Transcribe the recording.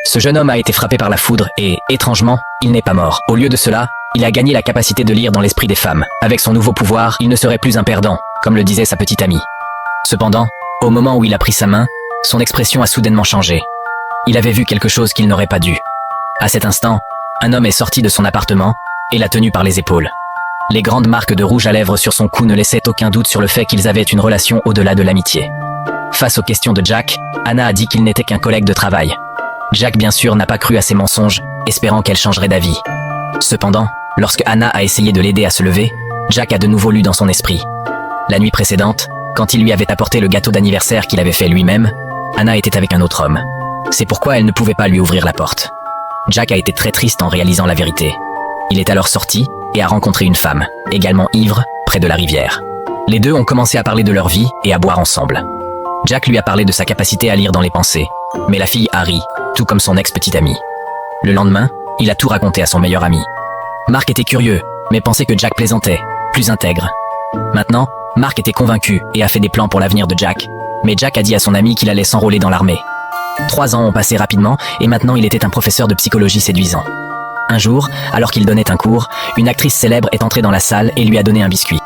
Ce jeune homme a été frappé par la foudre et, étrangement, il n'est pas mort. Au lieu de cela, il a gagné la capacité de lire dans l'esprit des femmes. Avec son nouveau pouvoir, il ne serait plus un perdant, comme le disait sa petite amie. Cependant, au moment où il a pris sa main, son expression a soudainement changé. Il avait vu quelque chose qu'il n'aurait pas dû. À cet instant, un homme est sorti de son appartement et l'a tenu par les épaules. Les grandes marques de rouge à lèvres sur son cou ne laissaient aucun doute sur le fait qu'ils avaient une relation au-delà de l'amitié. Face aux questions de Jack, Anna a dit qu'il n'était qu'un collègue de travail. Jack bien sûr n'a pas cru à ses mensonges, espérant qu'elle changerait d'avis. Cependant, lorsque Anna a essayé de l'aider à se lever, Jack a de nouveau lu dans son esprit. La nuit précédente, quand il lui avait apporté le gâteau d'anniversaire qu'il avait fait lui-même, Anna était avec un autre homme. C'est pourquoi elle ne pouvait pas lui ouvrir la porte. Jack a été très triste en réalisant la vérité. Il est alors sorti et a rencontré une femme, également ivre, près de la rivière. Les deux ont commencé à parler de leur vie et à boire ensemble. Jack lui a parlé de sa capacité à lire dans les pensées, mais la fille a ri, tout comme son ex-petite amie. Le lendemain, il a tout raconté à son meilleur ami. Mark était curieux, mais pensait que Jack plaisantait, plus intègre. Maintenant, Mark était convaincu et a fait des plans pour l'avenir de Jack, mais Jack a dit à son ami qu'il allait s'enrôler dans l'armée. 3 ans ont passé rapidement et maintenant il était un professeur de psychologie séduisant. Un jour, alors qu'il donnait un cours, une actrice célèbre est entrée dans la salle et lui a donné un biscuit.